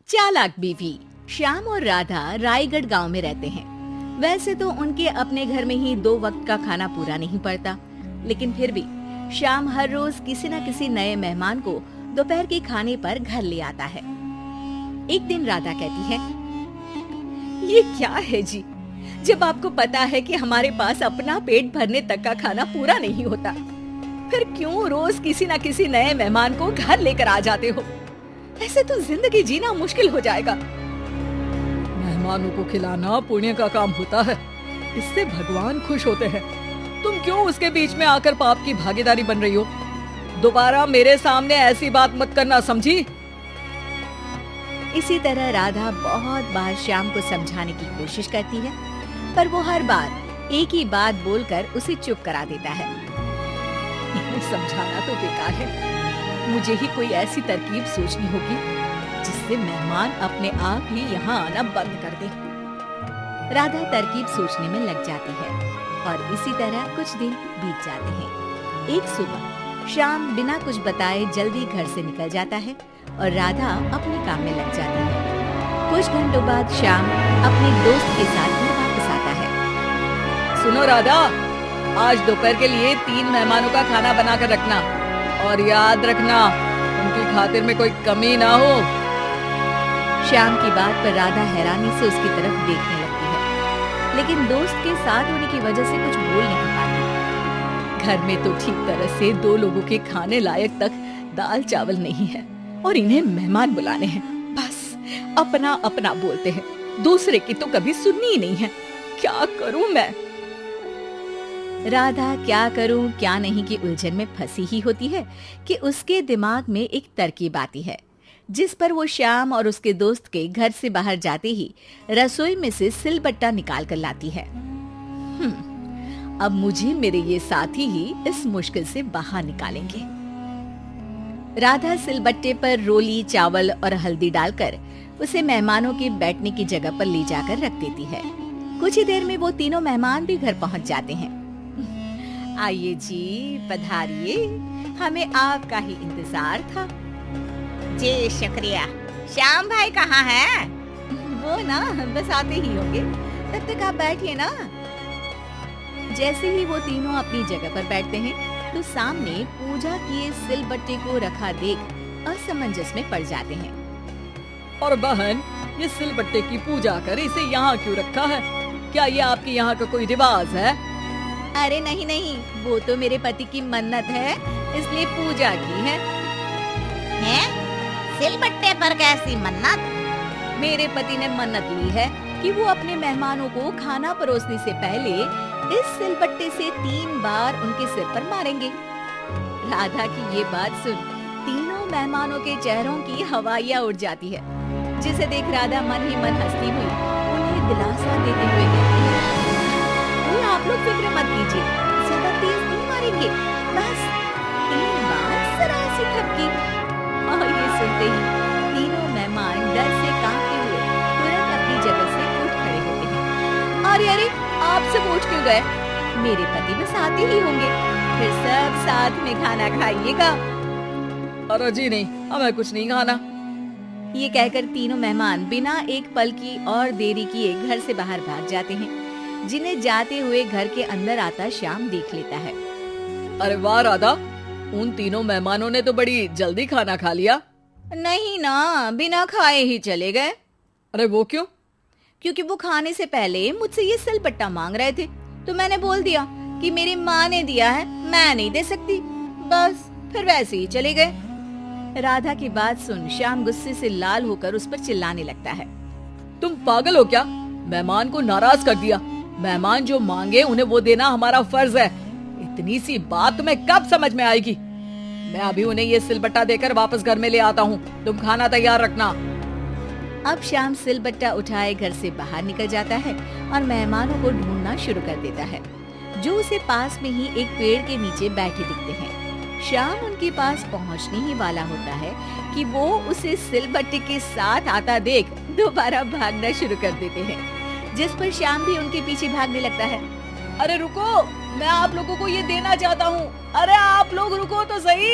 चालाक बीवी। श्याम और राधा रायगढ़ गांव में रहते हैं। वैसे तो उनके अपने घर में ही 2 वक्त का खाना पूरा नहीं पड़ता, लेकिन फिर भी श्याम हर रोज किसी न किसी नए मेहमान को दोपहर के खाने पर घर ले आता है। एक दिन राधा कहती है, ये क्या है जी, जब आपको पता है कि हमारे पास अपना पेट भरने तक का खाना पूरा नहीं होता, फिर क्यों रोज किसी न किसी नए मेहमान को घर लेकर आ जाते हो? ऐसे तो जिंदगी जीना मुश्किल हो जाएगा। मेहमानों को खिलाना पुण्य का काम होता है, इससे भगवान खुश होते हैं। तुम क्यों उसके बीच में आकर पाप की भागीदारी बन रही हो? दोबारा मेरे सामने ऐसी बात मत करना, समझी? इसी तरह राधा बहुत बार श्याम को समझाने की कोशिश करती है, पर वो हर बार एक ही बात बोलकर उसे चुप करा देता है। समझाना तो बेकार है, मुझे ही कोई ऐसी तरकीब सोचनी होगी जिससे मेहमान अपने आप ही यहाँ आना बंद कर दे। राधा तरकीब सोचने में लग जाती है और इसी तरह कुछ दिन बीत जाते हैं। एक सुबह श्याम बिना कुछ बताए जल्दी घर से निकल जाता है और राधा अपने काम में लग जाती है। कुछ घंटों बाद श्याम अपने दोस्त के साथ घर वापस आता है। सुनो राधा, आज दोपहर के लिए 3 मेहमानों का खाना बनाकर रखना और याद रखना उनकी खातिर में कोई कमी ना हो। श्याम की बात पर राधा हैरानी से उसकी तरफ देखने लगती है, लेकिन दोस्त के साथ होने की वजह से कुछ बोल नहीं पाती। घर में तो ठीक तरह से 2 लोगों के खाने लायक तक दाल चावल नहीं है और इन्हें मेहमान बुलाने हैं। बस अपना अपना बोलते हैं, दूसरे की तो कभी सुननी ही नहीं है। क्या करूं मैं? राधा क्या करूं क्या नहीं की उलझन में फंसी ही होती है कि उसके दिमाग में एक तरकीब आती है, जिस पर वो श्याम और उसके दोस्त के घर से बाहर जाते ही रसोई में से सिलबट्टा निकाल कर लाती है। अब मुझे मेरे ये साथी ही इस मुश्किल से बाहर निकालेंगे। राधा सिलबट्टे पर रोली, चावल और हल्दी डालकर उसे मेहमानों के बैठने की जगह पर ले जाकर रख देती है। कुछ ही देर में वो तीनों मेहमान भी घर पहुंच जाते हैं। आइए जी, पधारिए, हमें आपका ही इंतजार था। जी शुक्रिया। श्याम भाई कहाँ है? वो ना बस आते ही होंगे, तब तक आप बैठिए ना। जैसे ही वो तीनों अपनी जगह पर बैठते हैं तो सामने पूजा किए सिलबट्टे को रखा देख असमंजस में पड़ जाते हैं। और बहन, ये सिलबट्टे की पूजा कर इसे यहाँ क्यों रखा है? क्या ये आपके यहाँ का कोई रिवाज है? अरे नहीं नहीं, वो तो मेरे पति की मन्नत है, इसलिए पूजा की है। हैं? सिलबट्टे पर कैसी मन्नत? मेरे पति ने मन्नत ली है कि वो अपने मेहमानों को खाना परोसने से पहले इस सिलबट्टे से 3 बार उनके सिर पर मारेंगे। राधा की ये बात सुन तीनों मेहमानों के चेहरों की हवाइयाँ उड़ जाती है, जिसे देख राधा मन ही मन हंसती हुई उन्हें दिलासा देते हुए कहती है, आप लोग फिक्र मत कीजिए, ज्यादा तेज नहीं मारेंगे, बस 3 बार जरा सी थपकी। और ये सुनते ही तीनों मेहमान डर से कांपते हुए तुरंत अपनी जगह से उठ खड़े होते हैं। अरे अरे, आप सब उठ क्यों गए? मेरे पति बस आते ही होंगे, फिर सब साथ में खाना खाइएगा। अरे जी नहीं, हमें कुछ नहीं खाना। ये कहकर तीनों मेहमान बिना एक पल की और देरी किए घर से बाहर भाग जाते हैं, जिन्हें जाते हुए घर के अंदर आता श्याम देख लेता है। अरे वाह राधा, उन तीनों मेहमानों ने तो बड़ी जल्दी खाना खा लिया। नहीं ना, बिना खाए ही चले गए। अरे वो क्यों? क्योंकि वो खाने से पहले मुझसे ये सिलबट्टा मांग रहे थे, तो मैंने बोल दिया कि मेरी माँ ने दिया है, मैं नहीं दे सकती। बस फिर वैसे ही चले गए। राधा की बात सुन श्याम गुस्से से लाल होकर उस पर चिल्लाने लगता है। तुम पागल हो क्या? मेहमान को नाराज कर दिया। मेहमान जो मांगे उन्हें वो देना हमारा फर्ज है। इतनी सी बात तुम्हें कब समझ में आएगी? मैं अभी उन्हें ये सिलबट्टा देकर वापस घर में ले आता हूँ, तुम खाना तैयार रखना। अब श्याम सिलबट्टा उठाए घर से बाहर निकल जाता है और मेहमानों को ढूंढना शुरू कर देता है, जो उसे पास में ही एक पेड़ के नीचे बैठे दिखते हैं। श्याम उनके पास पहुंचने ही वाला होता है कि वो उसे सिलबट्टे के साथ आता देख दोबारा भागना शुरू कर देते हैं, जिस पर श्याम भी उनके पीछे भागने लगता है। अरे रुको, मैं आप लोगों को ये देना चाहता हूँ। अरे आप लोग रुको तो सही।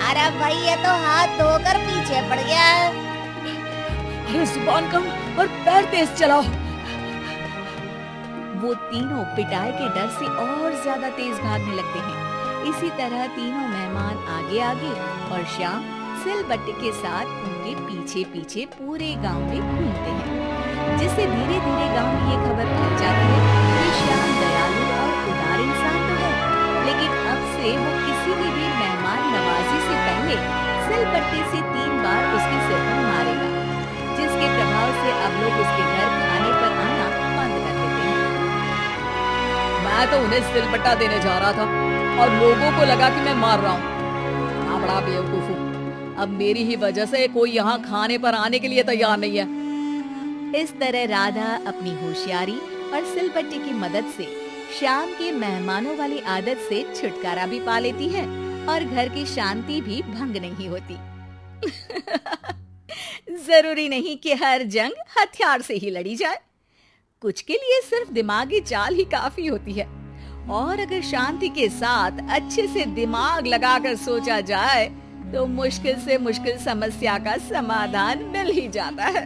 अरे भाई, ये तो हाथ धोकर पीछे पड़ गया है। जुबान कम और पैर तेज चलाओ। वो तीनों पिटाई के डर से और ज्यादा तेज भागने लगते हैं। इसी तरह तीनों मेहमान आगे आगे और श्याम सिलबट्टे के साथ उनके पीछे पीछे पूरे गांव में घूमते हैं, जिससे धीरे धीरे गांव में ये खबर फैल जाती है कि श्याम दयालु और उदार इंसान तो है, लेकिन अब से वो किसी भी मेहमान नवाजी से पहले सिलबट्टे से 3 बार उसके सिर पर मारेगा, जिसके प्रभाव से अब लोग उसके घर खाने पर आना बंद कर देते हैं। मैं तो उन्हें सिलबट्टा देने जा रहा था और लोगों को लगा कि मैं मार रहा हूँ। हाँ, बड़ा बेवकूफ हूँ। अब मेरी ही वजह से कोई यहाँ खाने पर आने के लिए तैयार नहीं है। इस तरह राधा अपनी होशियारी और सिलबट्टे की मदद से श्याम के मेहमानों वाली आदत से छुटकारा भी पा लेती है और घर की शांति भी भंग नहीं होती। जरूरी नहीं कि हर जंग हथियार से ही लड़ी जाए, कुछ के लिए सिर्फ दिमागी चाल ही काफी होती है, और अगर शांति के साथ अच्छे से दिमाग लगाकर सोचा जाए तो मुश्किल से मुश्किल समस्या का समाधान मिल ही जाता है।